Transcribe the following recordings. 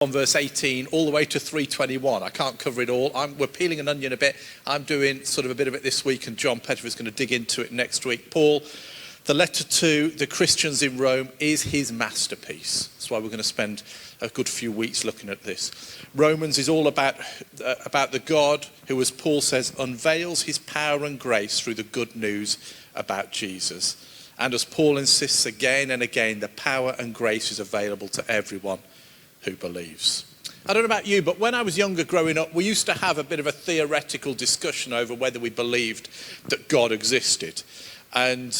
1 verse 18 all the way to 3:21. I can't cover it all. We're peeling an onion a bit. I'm doing sort of a bit of it this week, and John Pettifer is going to dig into it next week. Paul, the letter to the Christians in Rome is his masterpiece. That's why we're going to spend a good few weeks looking at this. Romans is all about the God who, as Paul says, unveils his power and grace through the good news about Jesus. And as Paul insists again and again, the power and grace is available to everyone who believes. I don't know about you, but when I was younger growing up, we used to have a bit of a theoretical discussion over whether we believed that God existed. And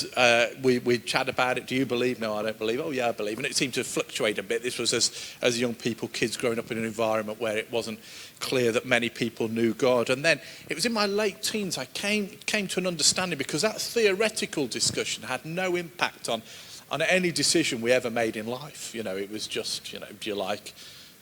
we'd chat about it. Do you believe? No, I don't believe. Oh, yeah, I believe. And it seemed to fluctuate a bit. This was as young people, kids growing up in an environment where it wasn't clear that many people knew God. And then it was in my late teens I came to an understanding, because that theoretical discussion had no impact on any decision we ever made in life. You know, it was just, do you like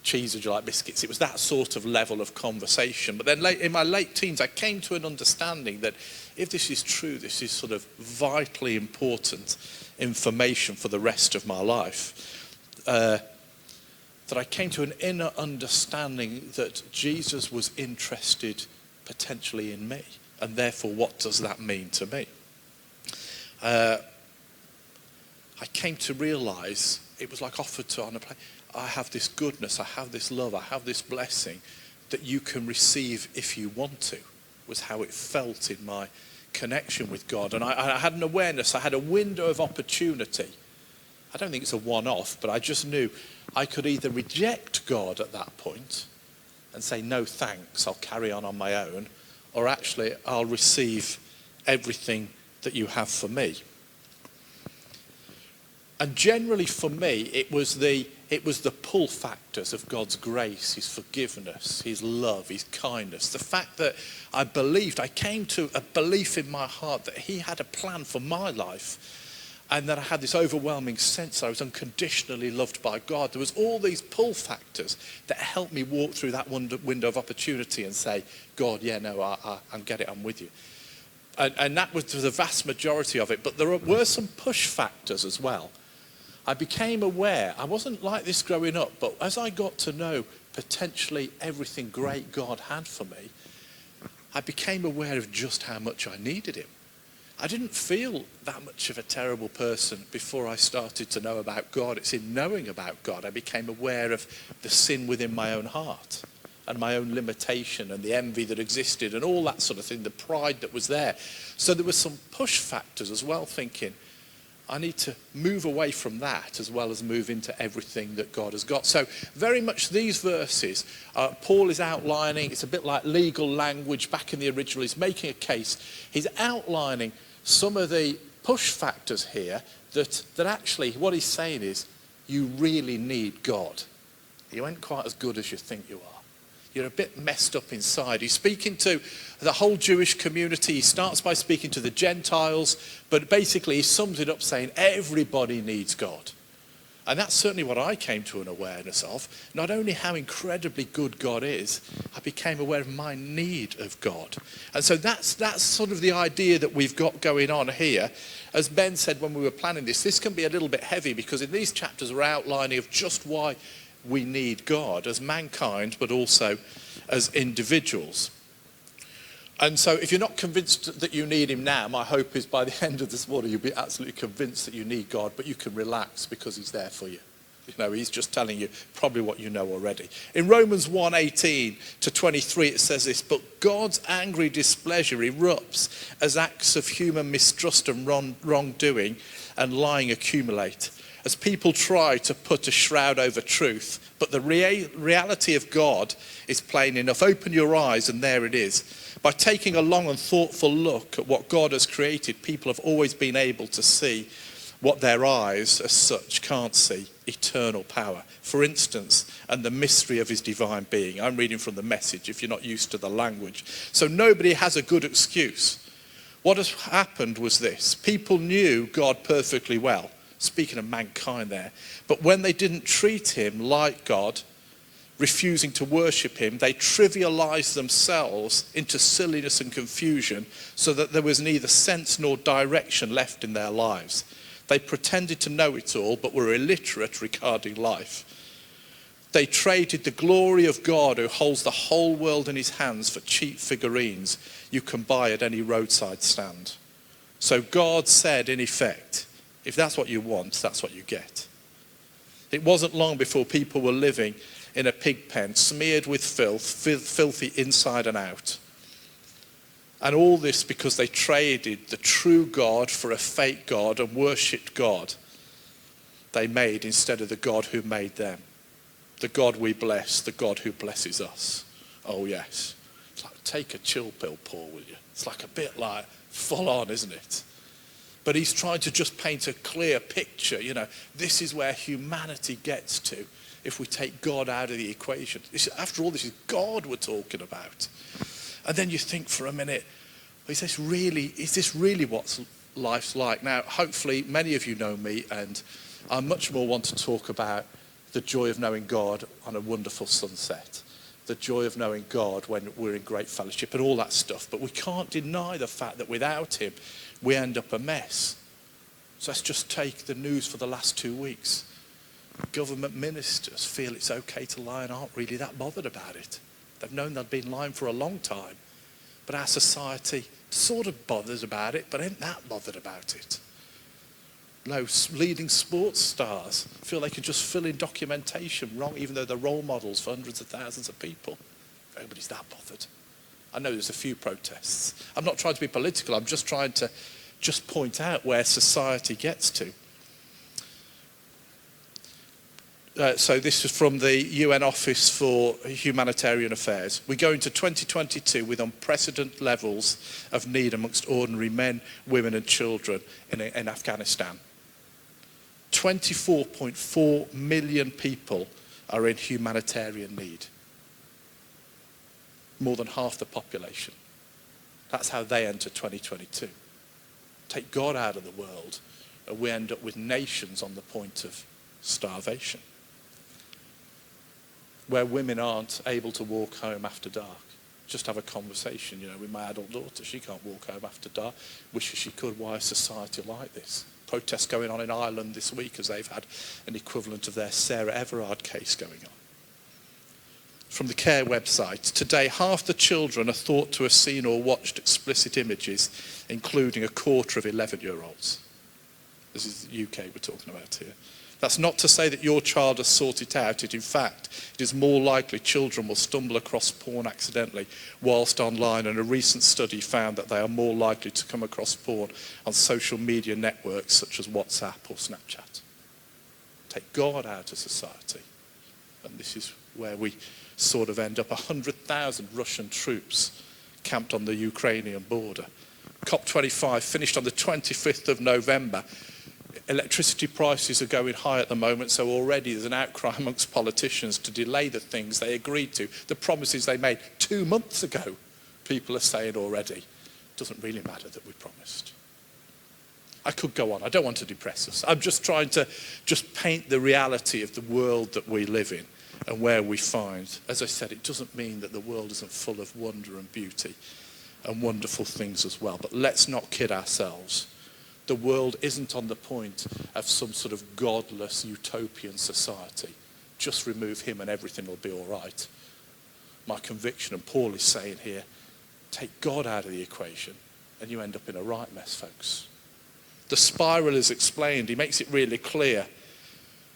cheese or do you like biscuits? It was that sort of level of conversation. But then in my late teens, I came to an understanding that if this is true, this is sort of vitally important information for the rest of my life. That I came to an inner understanding that Jesus was interested potentially in me. And therefore, what does that mean to me? I came to realize it was like offered to on a plate. I have this goodness, I have this love, I have this blessing that you can receive if you want to, was how it felt in my connection with God. And I had an awareness, I had a window of opportunity. I don't think it's a one-off, but I just knew I could either reject God at that point and say, no thanks, I'll carry on my own, or actually I'll receive everything that you have for me. And generally for me, it was the pull factors of God's grace, his forgiveness, his love, his kindness. The fact that I came to a belief in my heart that he had a plan for my life, and that I had this overwhelming sense that I was unconditionally loved by God. There was all these pull factors that helped me walk through that window of opportunity and say, God, yeah, no, I get it, I'm with you. And that was the vast majority of it. But there were some push factors as well. I became aware, I wasn't like this growing up, but as I got to know potentially everything great God had for me, I became aware of just how much I needed him. I didn't feel that much of a terrible person before I started to know about God. It's in knowing about God I became aware of the sin within my own heart and my own limitation and the envy that existed and all that sort of thing, the pride that was there. So there were some push factors as well, thinking, I need to move away from that as well as move into everything that God has got. So very much these verses, Paul is outlining, it's a bit like legal language back in the original, he's making a case. He's outlining some of the push factors here that actually what he's saying is, you really need God. You ain't quite as good as you think you are. You're a bit messed up inside. He's speaking to the whole Jewish community. He starts by speaking to the Gentiles, but basically he sums it up saying everybody needs God. And that's certainly what I came to an awareness of. Not only how incredibly good God is, I became aware of my need of God. And so that's sort of the idea that we've got going on here. As Ben said when we were planning this can be a little bit heavy, because in these chapters we're outlining of just why we need God as mankind, but also as individuals. And so if you're not convinced that you need him now, my hope is by the end of this morning you'll be absolutely convinced that you need God, but you can relax because he's there for you. You know, he's just telling you probably what you know already. In Romans 1:18 to 23 it says this, but God's angry displeasure erupts as acts of human mistrust and wrongdoing and lying accumulate, as people try to put a shroud over truth. But the reality of God is plain enough. Open your eyes and there it is. By taking a long and thoughtful look at what God has created, people have always been able to see what their eyes as such can't see: eternal power, for instance, and the mystery of his divine being. I'm reading from the Message if you're not used to the language. So nobody has a good excuse. What has happened was this: people knew God perfectly well, speaking of mankind there, but when they didn't treat him like God, refusing to worship him, they trivialized themselves into silliness and confusion, so that there was neither sense nor direction left in their lives. They pretended to know it all, but were illiterate regarding life. They traded the glory of God who holds the whole world in his hands for cheap figurines you can buy at any roadside stand. So God said, in effect, if that's what you want, that's what you get. It wasn't long before people were living in a pig pen, smeared with filth, filthy inside and out. And all this because they traded the true God for a fake God and worshipped God they made instead of the God who made them. The God we bless, the God who blesses us. Oh yes. It's like, take a chill pill, Paul, will you? It's like a bit like full on, isn't it? But he's trying to just paint a clear picture. This is where humanity gets to if we take God out of the equation. After all, this is God we're talking about. And then you think for a minute, is this really what life's like? Now, hopefully, many of you know me, and I much more want to talk about the joy of knowing God on a wonderful sunset, the joy of knowing God when we're in great fellowship and all that stuff. But we can't deny the fact that without him, we end up a mess. So let's just take the news for the last 2 weeks. Government ministers feel it's okay to lie and aren't really that bothered about it. They've known they've been lying for a long time. But our society sort of bothers about it, but ain't that bothered about it. Leading sports stars feel they can just fill in documentation wrong, even though they're role models for hundreds of thousands of people. Nobody's that bothered. I know there's a few protests. I'm not trying to be political. I'm just trying to point out where society gets to. So this is from the UN Office for Humanitarian Affairs. We go into 2022 with unprecedented levels of need amongst ordinary men, women and children in Afghanistan. 24.4 million people are in humanitarian need. More than half the population. That's how they enter 2022. Take God out of the world and we end up with nations on the point of starvation. Where women aren't able to walk home after dark. Just have a conversation, with my adult daughter. She can't walk home after dark. Wishes she could. Why is society like this? Protests going on in Ireland this week as they've had an equivalent of their Sarah Everard case going on. From the CARE website, today half the children are thought to have seen or watched explicit images, including a quarter of 11-year-olds. This is the UK we're talking about here. That's not to say that your child has sought it out. In fact, it is more likely children will stumble across porn accidentally whilst online, and a recent study found that they are more likely to come across porn on social media networks such as WhatsApp or Snapchat. Take God out of society. And this is where we sort of end up. 100,000 Russian troops camped on the Ukrainian border. COP25 finished on the 25th of November. Electricity prices are going high at the moment, so already there's an outcry amongst politicians to delay the things they agreed to, the promises they made 2 months ago. People are saying already, it doesn't really matter that we promised. I could go on. I don't want to depress us. I'm just trying to paint the reality of the world that we live in and where we find. As I said, it doesn't mean that the world isn't full of wonder and beauty and wonderful things as well, but let's not kid ourselves. The world isn't on the point of some sort of godless utopian society. Just remove him and everything will be all right. My conviction, and Paul is saying here, take God out of the equation and you end up in a right mess, folks. The spiral is explained. He makes it really clear.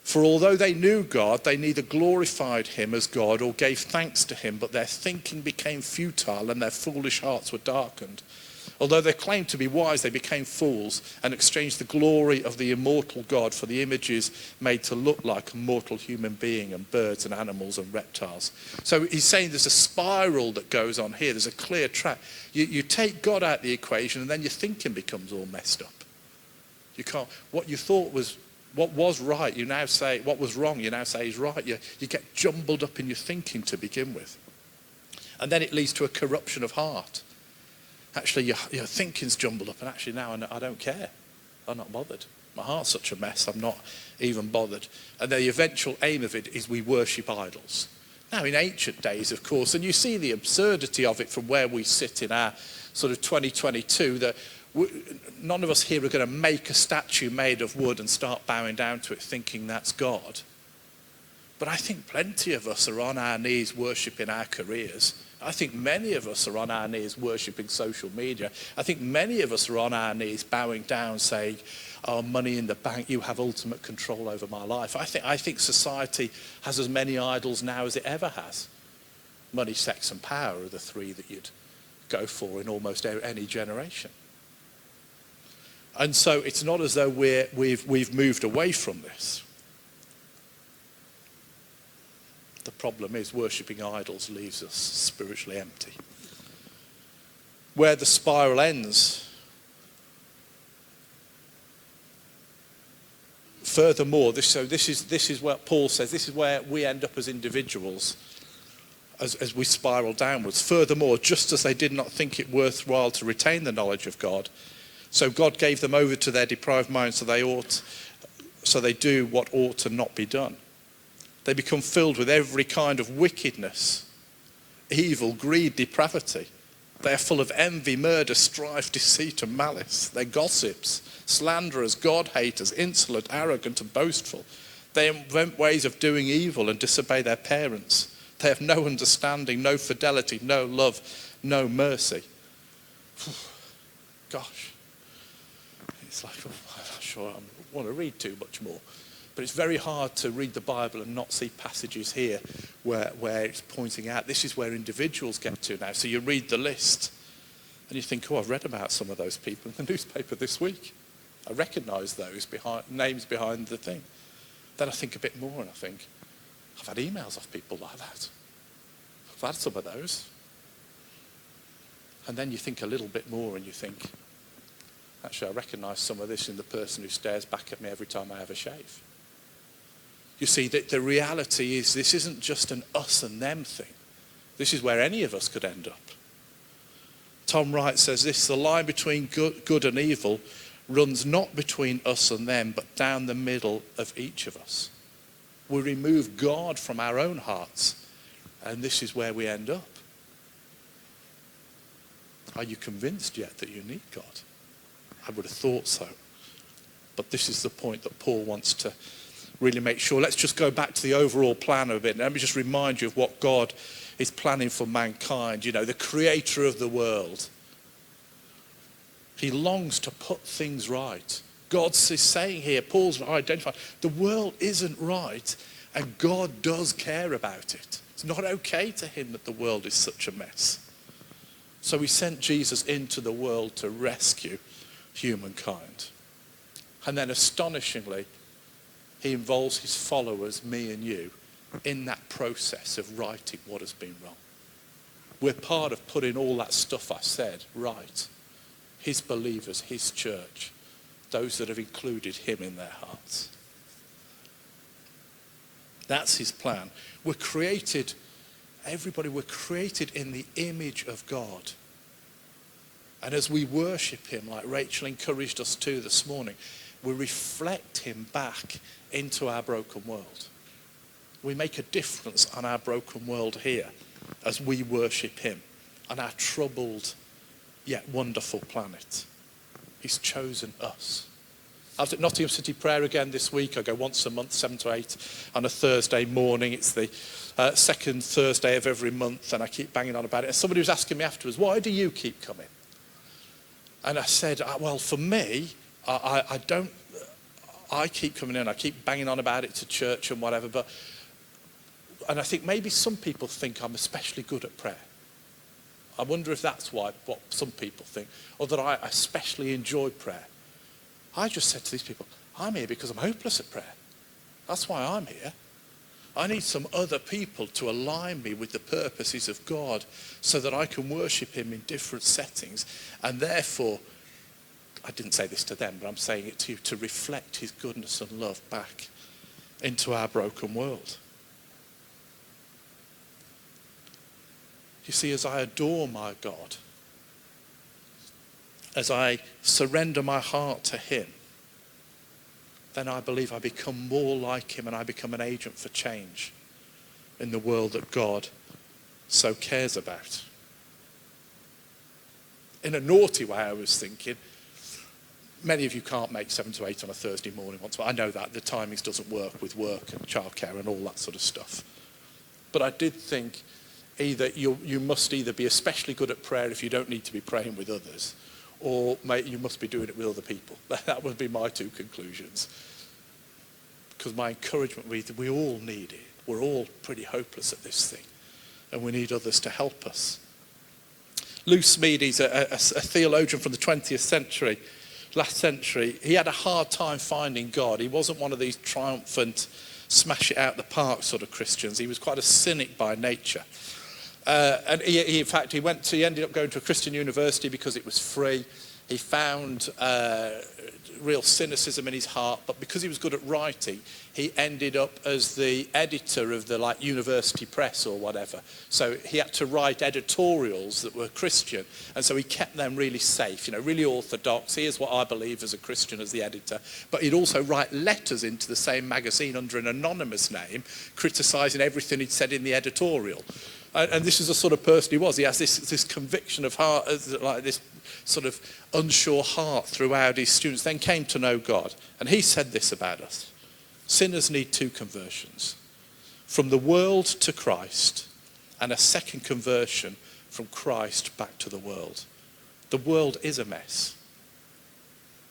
For although they knew God, they neither glorified him as God or gave thanks to him, but their thinking became futile and their foolish hearts were darkened. Although they claimed to be wise, they became fools and exchanged the glory of the immortal God for the images made to look like a mortal human being and birds and animals and reptiles. So he's saying there's a spiral that goes on here. There's a clear track. You take God out of the equation and then your thinking becomes all messed up. You can't, what you thought was, what was right, you now say, what was wrong, you now say is right. You get jumbled up in your thinking to begin with. And then it leads to a corruption of heart. Actually, your thinking's jumbled up, and actually now I don't care. I'm not bothered. My heart's such a mess, I'm not even bothered. And the eventual aim of it is we worship idols. Now, in ancient days, of course, and you see the absurdity of it from where we sit in our sort of 2022, that none of us here are going to make a statue made of wood and start bowing down to it thinking that's God. But I think plenty of us are on our knees worshipping our careers. I think many of us are on our knees worshipping social media. I think many of us are on our knees bowing down saying, oh, money in the bank, you have ultimate control over my life. I think society has as many idols now as it ever has. Money, sex and power are the three that you'd go for in almost any generation. And so it's not as though we've moved away from this. The problem is worshipping idols leaves us spiritually empty. Where the spiral ends, furthermore, this is what Paul says, this is where we end up as individuals as we spiral downwards. Furthermore, just as they did not think it worthwhile to retain the knowledge of God, so God gave them over to their deprived minds so they do what ought to not be done. They become filled with every kind of wickedness, evil, greed, depravity. They are full of envy, murder, strife, deceit, and malice. They're gossips, slanderers, God-haters, insolent, arrogant, and boastful. They invent ways of doing evil and disobey their parents. They have no understanding, no fidelity, no love, no mercy. Gosh. It's like, I'm not sure I want to read too much more. But it's very hard to read the Bible and not see passages here where it's pointing out this is where individuals get to now. So you read the list and you think, oh, I've read about some of those people in the newspaper this week. I recognise those names behind the thing. Then I think a bit more and I think, I've had emails off people like that. I've had some of those. And then you think a little bit more and you think, actually I recognise some of this in the person who stares back at me every time I have a shave. You see, that the reality is this isn't just an us and them thing. This is where any of us could end up. Tom Wright says this, the line between good and evil runs not between us and them, but down the middle of each of us. We remove God from our own hearts, and this is where we end up. Are you convinced yet that you need God? I would have thought so. But this is the point that Paul wants to really make sure. Let's just go back to the overall plan a bit. Let me just remind you of what God is planning for mankind. You know, the creator of the world. He longs to put things right. God is saying here, Paul's identifying, the world isn't right and God does care about it. It's not okay to him that the world is such a mess. So he sent Jesus into the world to rescue humankind. And then astonishingly, he involves his followers, me and you, in that process of righting what has been wrong. We're part of putting all that stuff I said right. His believers, his church, those that have included him in their hearts. That's his plan. We're created, everybody, we're created in the image of God. And as we worship him, like Rachel encouraged us to this morning, we reflect him back into our broken world. We make a difference on our broken world here as we worship him on our troubled yet wonderful planet. He's chosen us. I was at Nottingham City Prayer again this week. I go once a month, 7 to 8, on a Thursday morning. It's the second Thursday of every month, and I keep banging on about it. And somebody was asking me afterwards, why do you keep coming? And I said, well, for me, I keep coming in, I keep banging on about it to church and whatever, and I think maybe some people think I'm especially good at prayer. I wonder if that's what some people think, or that I especially enjoy prayer. I just said to these people, I'm here because I'm hopeless at prayer. That's why I'm here. I need some other people to align me with the purposes of God so that I can worship him in different settings. And therefore, I didn't say this to them, but I'm saying it to you, to reflect his goodness and love back into our broken world. You see, as I adore my God, as I surrender my heart to him, then I believe I become more like him and I become an agent for change in the world that God so cares about. In a naughty way, I was thinking, Many of you can't make 7 to 8 on a Thursday morning. I know that. The timings doesn't work with work and childcare and all that sort of stuff. But I did think either you must either be especially good at prayer if you don't need to be praying with others, or you must be doing it with other people. That would be my two conclusions. Because my encouragement would be that we all need it. We're all pretty hopeless at this thing, and we need others to help us. Loosemeat, he's a theologian from the 20th century, last century. He had a hard time finding God. He wasn't one of these triumphant, smash it out the park sort of Christians. He was quite a cynic by nature. And in fact, he ended up going to a Christian university because it was free. He found real cynicism in his heart, but because he was good at writing, he ended up as the editor of the university press or whatever. So he had to write editorials that were Christian, and so he kept them really safe, really orthodox. Here's what I believe as a Christian as the editor. But he'd also write letters into the same magazine under an anonymous name, criticising everything he'd said in the editorial. And this is the sort of person he was. He has this conviction of heart, like this sort of unsure heart throughout his students, then came to know God. And he said this about us: sinners need 2 conversions, from the world to Christ, and a second conversion from Christ back to the world. The world is a mess.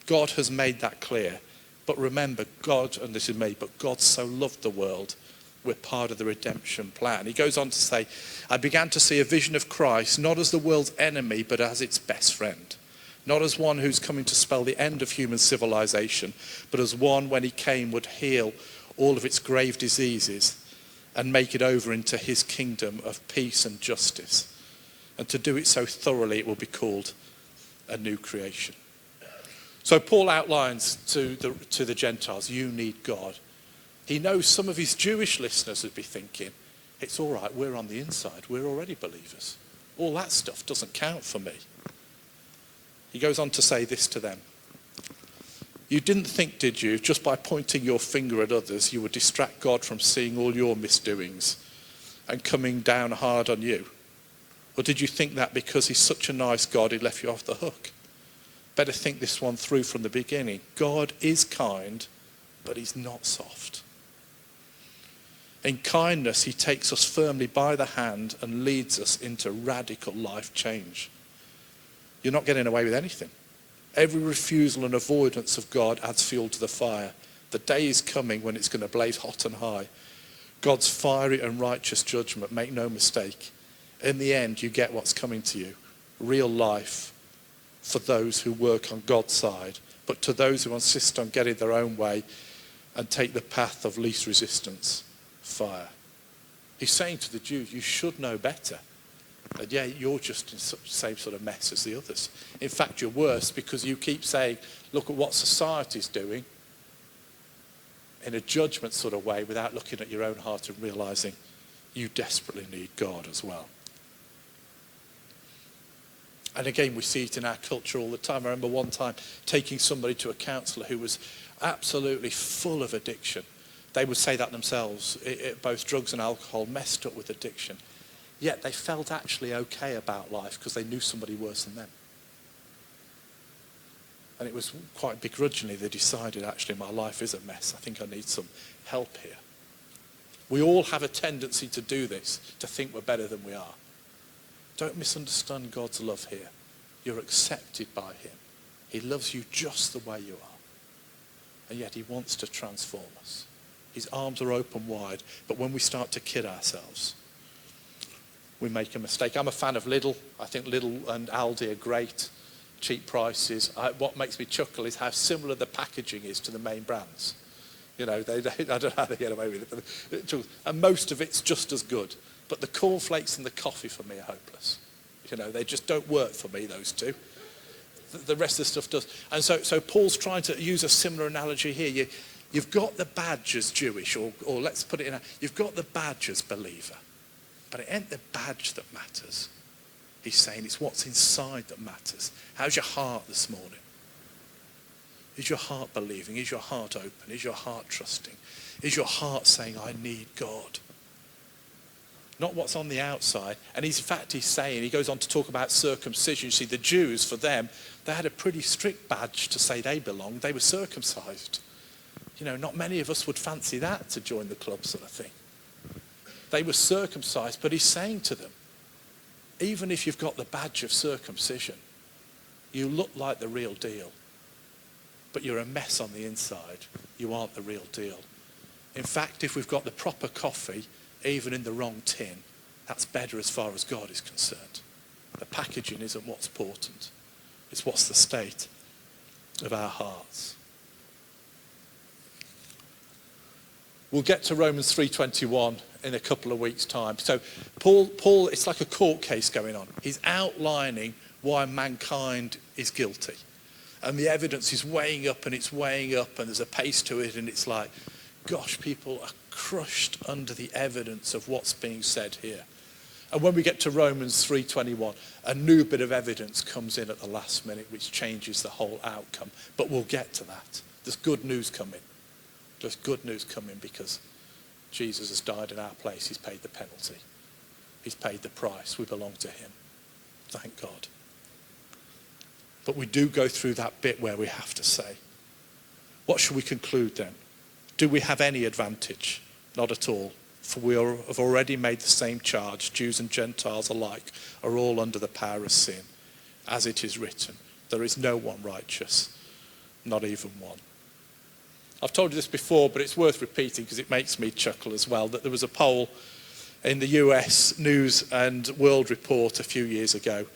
God has made that clear. But remember, God, and this is me, but God so loved the world. We're part of the redemption plan. He goes on to say, I began to see a vision of Christ, not as the world's enemy, but as its best friend. Not as one who's coming to spell the end of human civilization, but as one, when he came, would heal all of its grave diseases and make it over into his kingdom of peace and justice. And to do it so thoroughly, it will be called a new creation. So Paul outlines to the Gentiles, you need God. He knows some of his Jewish listeners would be thinking, it's all right, we're on the inside, we're already believers. All that stuff doesn't count for me. He goes on to say this to them. You didn't think, did you, just by pointing your finger at others, you would distract God from seeing all your misdoings and coming down hard on you? Or did you think that because he's such a nice God, he left you off the hook? Better think this one through from the beginning. God is kind, but he's not soft. In kindness, he takes us firmly by the hand and leads us into radical life change. You're not getting away with anything. Every refusal and avoidance of God adds fuel to the fire. The day is coming when it's going to blaze hot and high. God's fiery and righteous judgment, make no mistake. In the end, you get what's coming to you. Real life for those who work on God's side. But to those who insist on getting their own way and take the path of least resistance, fire. He's saying to the Jews, you should know better. And yeah, you're just in the same sort of mess as the others. In fact, you're worse because you keep saying, look at what society's doing in a judgment sort of way without looking at your own heart and realising you desperately need God as well. And again, we see it in our culture all the time. I remember one time taking somebody to a counsellor who was absolutely full of addiction. They would say that themselves, both drugs and alcohol, messed up with addiction. Yet they felt actually okay about life because they knew somebody worse than them. And it was quite begrudgingly they decided, actually, my life is a mess. I think I need some help here. We all have a tendency to do this, to think we're better than we are. Don't misunderstand God's love here. You're accepted by him. He loves you just the way you are. And yet he wants to transform us. His arms are open wide, but when we start to kid ourselves, we make a mistake. I'm a fan of Lidl. I think Lidl and Aldi are great, cheap prices. What makes me chuckle is how similar the packaging is to the main brands. I don't know how they get away with it. And most of it's just as good. But the cornflakes and the coffee for me are hopeless. They just don't work for me, those two. The rest of the stuff does. And so Paul's trying to use a similar analogy here. You've got the badge as Jewish, or let's put it in, you've got the badge as believer. But it ain't the badge that matters. He's saying it's what's inside that matters. How's your heart this morning? Is your heart believing? Is your heart open? Is your heart trusting? Is your heart saying, I need God? not what's on the outside. And in fact, he's saying, he goes on to talk about circumcision. You see, the Jews, for them, they had a pretty strict badge to say they belonged. They were circumcised. You know, not many of us would fancy that to join the club sort of thing. They were circumcised, but he's saying to them, even if you've got the badge of circumcision, you look like the real deal, but you're a mess on the inside. You aren't the real deal. In fact, if we've got the proper coffee, even in the wrong tin, that's better as far as God is concerned. The packaging isn't what's important. It's what's the state of our hearts. We'll get to Romans 3:21 in a couple of weeks' time. So Paul, it's like a court case going on. He's outlining why mankind is guilty. And the evidence is weighing up and it's weighing up and there's a pace to it, and it's like, gosh, people are crushed under the evidence of what's being said here. And when we get to Romans 3:21, a new bit of evidence comes in at the last minute which changes the whole outcome. But we'll get to that. There's good news coming. There's good news coming because Jesus has died in our place. He's paid the penalty. He's paid the price. We belong to him. Thank God. But we do go through that bit where we have to say, what should we conclude then? Do we have any advantage? Not at all. For we have already made the same charge. Jews and Gentiles alike are all under the power of sin. As it is written, there is no one righteous, not even one. I've told you this before, but it's worth repeating because it makes me chuckle as well, that there was a poll in the US News and World Report a few years ago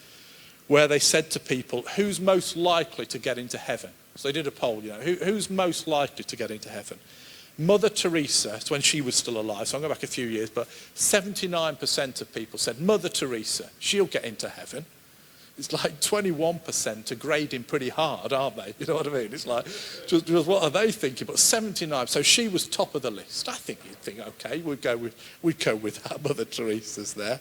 where they said to people, who's most likely to get into heaven? So they did a poll, who's most likely to get into heaven? Mother Teresa, when she was still alive, so I'm going back a few years, but 79% of people said, Mother Teresa, she'll get into heaven. It's like 21% are grading pretty hard, aren't they? You know what I mean? It's like, just what are they thinking? But 79, so she was top of the list. I think you'd think, okay, we'd go with our Mother Teresa's there.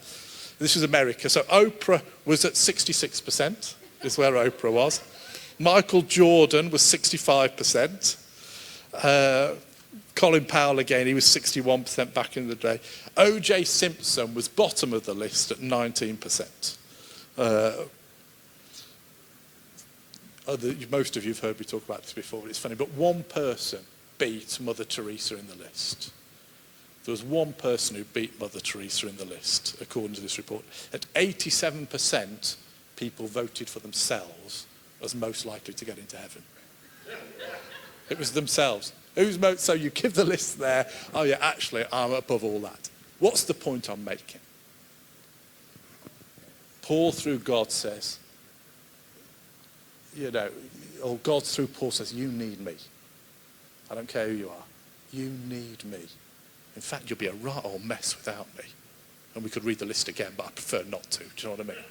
This was America. So Oprah was at 66%, is where Oprah was. Michael Jordan was 65%. Colin Powell again, he was 61% back in the day. O.J. Simpson was bottom of the list at 19%. Most of you have heard me talk about this before, but it's funny. But one person beat Mother Teresa in the list. There was one person who beat Mother Teresa in the list, according to this report. At 87%, people voted for themselves as most likely to get into heaven. It was themselves. So you give the list there. Oh yeah, actually, I'm above all that. What's the point I'm making? Paul through God says, or God through Paul says, you need me. I don't care who you are. You need me. In fact, you'll be a right old mess without me. And we could read the list again, but I prefer not to. Do you know what I mean?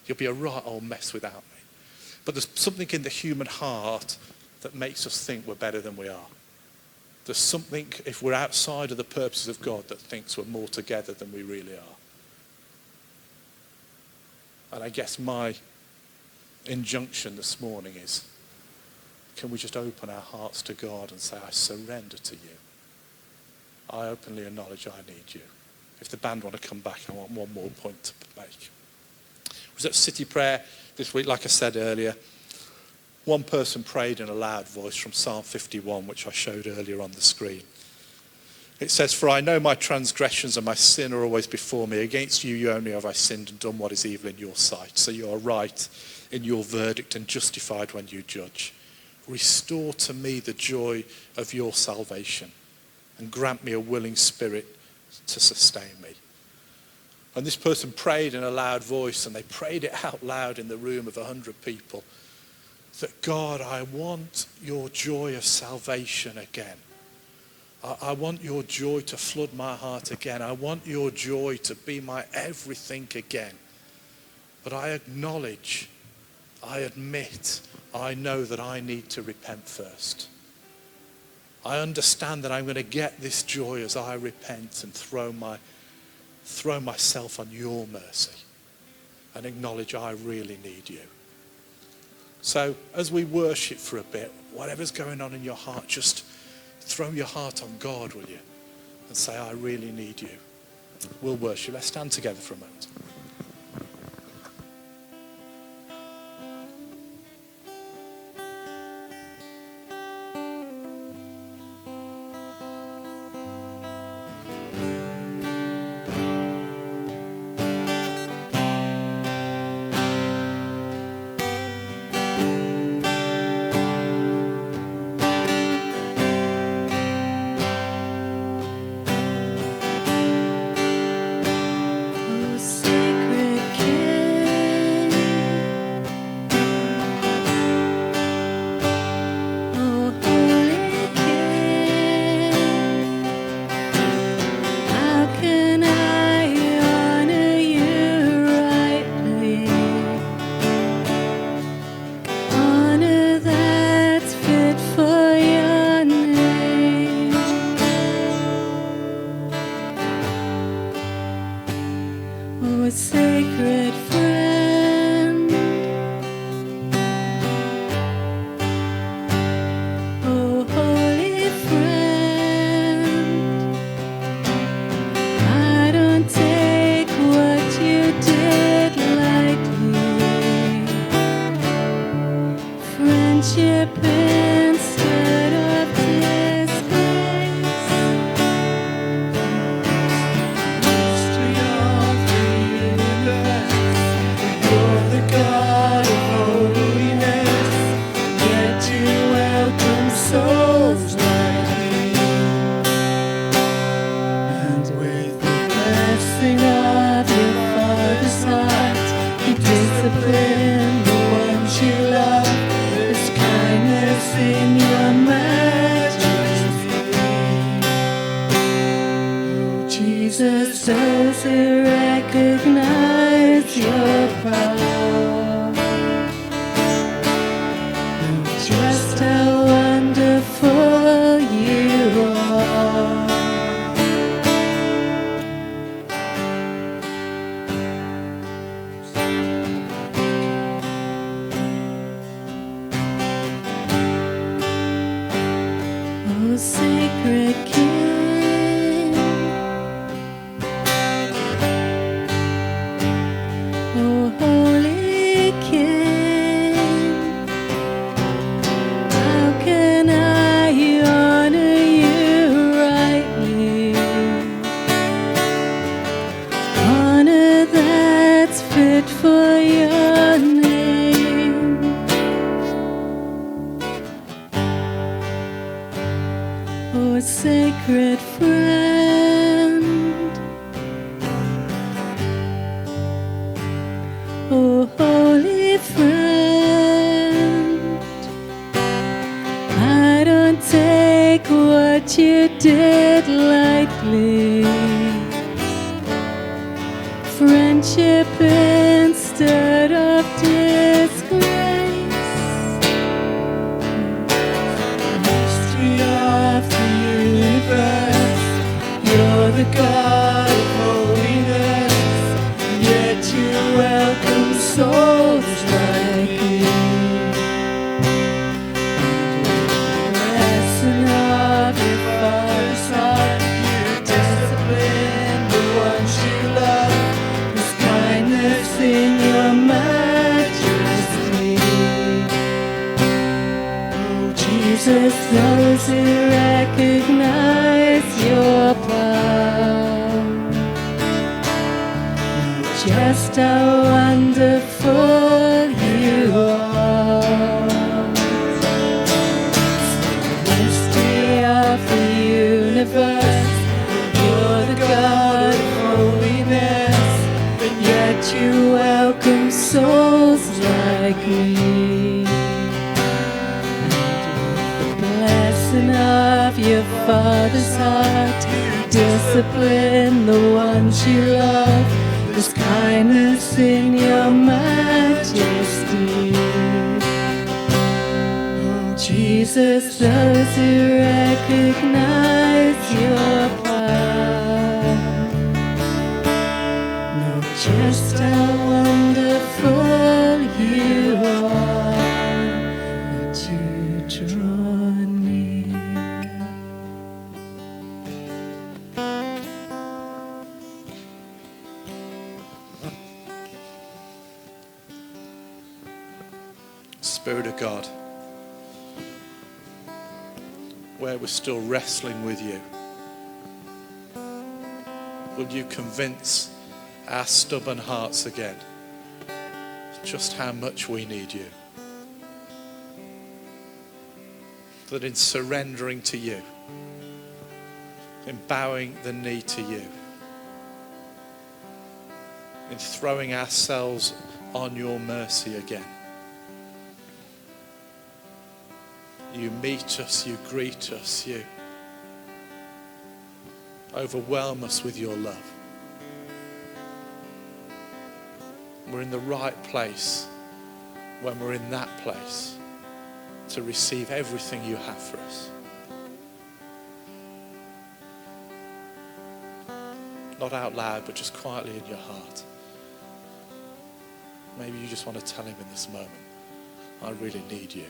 You'll be a right old mess without me. But there's something in the human heart that makes us think we're better than we are. There's something, if we're outside of the purposes of God, that thinks we're more together than we really are. And I guess my injunction this morning is, can we just open our hearts to God and say, I surrender to you. I openly acknowledge I need you. If the band want to come back, I want one more point to make. I was at City Prayer this week, like I said earlier. One person prayed in a loud voice from Psalm 51, which I showed earlier on the screen. It says, for I know my transgressions and my sin are always before me. Against you only have I sinned and done what is evil in your sight. So you are right in your verdict and justified when you judge. Restore to me the joy of your salvation and grant me a willing spirit to sustain me. And this person prayed in a loud voice, and they prayed it out loud in the room of 100 people. That God, I want your joy of salvation again. I want your joy to flood my heart again. I want your joy to be my everything again. But I acknowledge, I admit, I know that I need to repent first. I understand that I'm going to get this joy as I repent and throw myself on your mercy and acknowledge I really need you. So as we worship for a bit, whatever's going on in your heart, just throw your heart on God, will you? And say, I really need you. We'll worship. Let's stand together for a moment. Spirit of God, where we're still wrestling with you, would you convince our stubborn hearts again just how much we need you? That in surrendering to you, in bowing the knee to you, in throwing ourselves on your mercy again, you meet us, you greet us, you overwhelm us with your love. We're in the right place when we're in that place to receive everything you have for us. Not out loud, but just quietly in your heart. Maybe you just want to tell him in this moment, I really need you.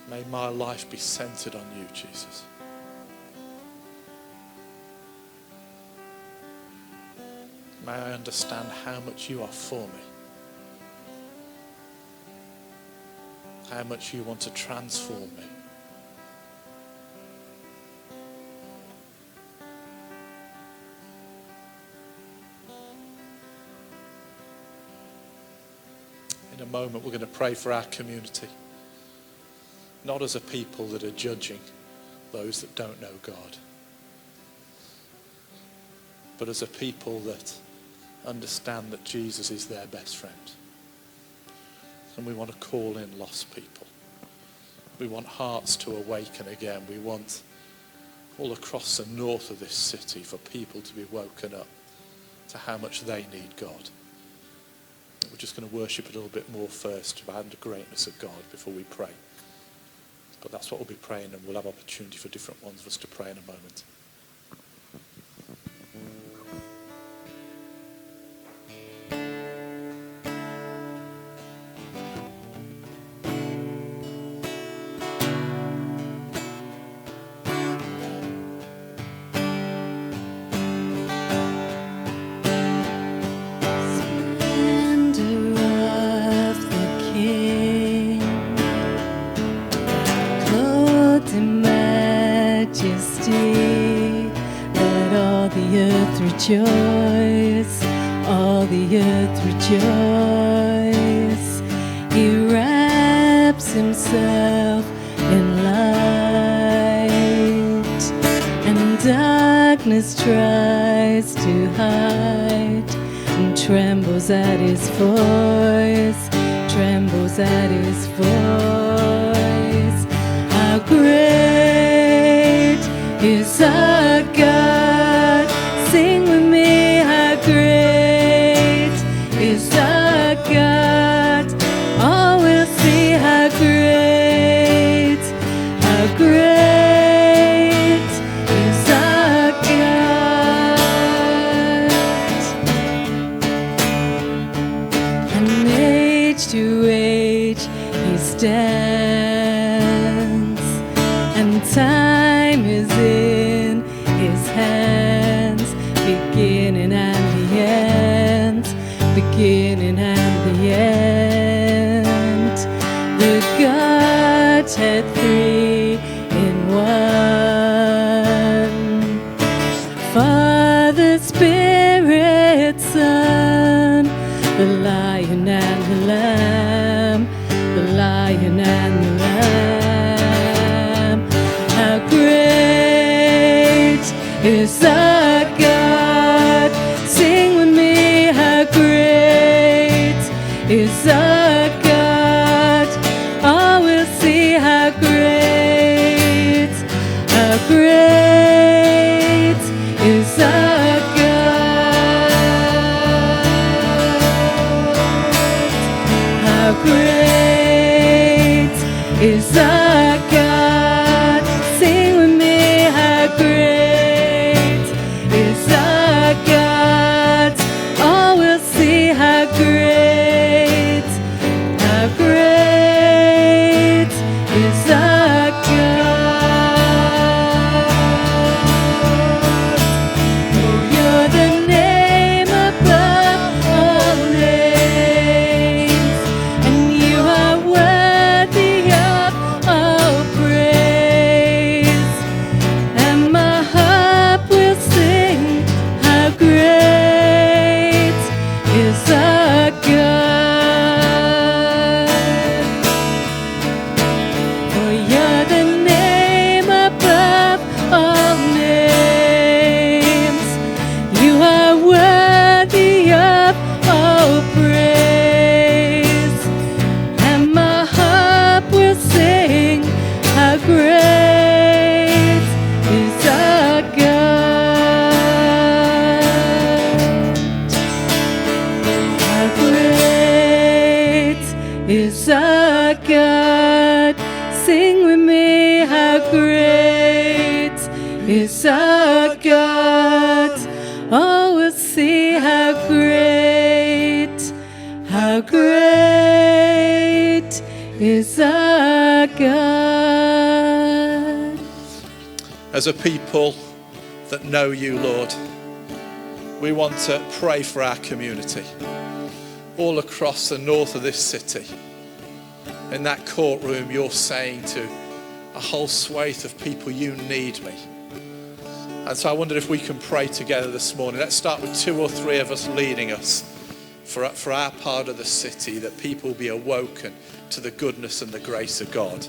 May my life be centered on you, Jesus. May I understand how much you are for me. How much you want to transform me. In a moment, we're going to pray for our community. Not as a people that are judging those that don't know God, but as a people that understand that Jesus is their best friend. And we want to call in lost people. We want hearts to awaken again. We want all across the north of this city for people to be woken up to how much they need God. We're just going to worship a little bit more first about the greatness of God before we pray. But that's what we'll be praying, and we'll have opportunity for different ones of us to pray in a moment. Rejoice, all the earth rejoice. He wraps himself in light, and darkness tries to hide, and trembles at his voice, trembles at his voice. How great is our God! Sing with me, how great is our God. Oh, we'll see how great is our God. And age to age he stands, and time is in his hands. Beginning and the end, beginning and the end. The Godhead three in one. Father, Spirit, Son, the Lion and the Lamb, the Lion and the Lamb. How great is our God! Sing with me, how great is our God! Oh, we'll see how great is our God! How great is our God! Sing with me, how great is our God. Oh, we'll see how great is our God. As a people that know you, Lord, we want to pray for our community all across the north of this city. In that courtroom, you're saying to a whole swathe of people, you need me. And so I wondered if we can pray together this morning. Let's start with 2 or 3 of us leading us for our part of the city, that people be awoken to the goodness and the grace of God.